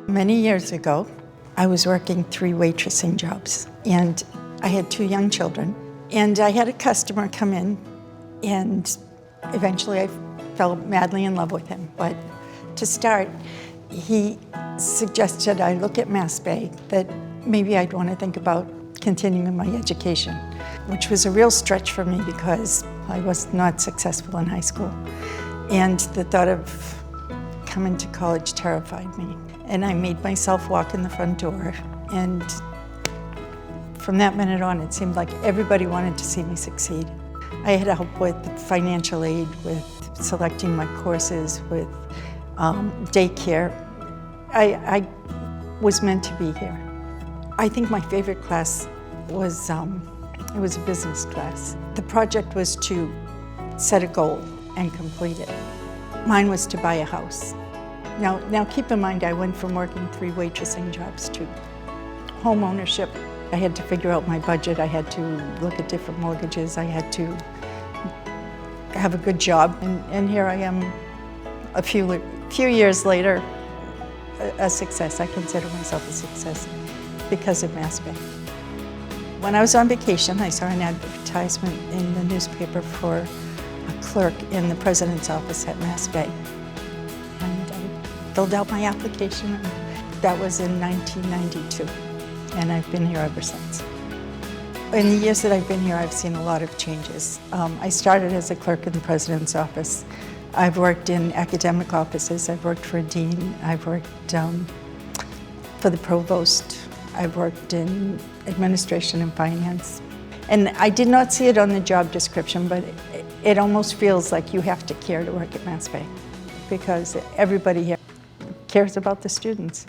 Many years ago, I was working 3 waitressing jobs, and I had 2 young children. And I had a customer come in, and eventually I fell madly in love with him. But to start, he suggested I look at MassBay, that maybe I'd want to think about continuing my education, which was a real stretch for me because I was not successful in high school. And the thought of coming to college terrified me. And I made myself walk in the front door, and from that minute on, it seemed like everybody wanted to see me succeed. I had help with financial aid, with selecting my courses, with daycare. I was meant to be here. I think my favorite class was, it was a business class. The project was to set a goal and complete it. Mine was to buy a house. Now keep in mind, I went from working 3 waitressing jobs to home ownership. I had to figure out my budget. I had to look at different mortgages. I had to have a good job. And here I am a few years later, a success. I consider myself a success because of MassBay. When I was on vacation, I saw an advertisement in the newspaper for a clerk in the president's office at MassBay. And I filled out my application. That was in 1992, and I've been here ever since. In the years that I've been here, I've seen a lot of changes. I started as a clerk in the president's office. I've worked in academic offices. I've worked for a dean. I've worked for the provost. I've worked in administration and finance. And I did not see it on the job description, but it almost feels like you have to care to work at MassBay because everybody here cares about the students.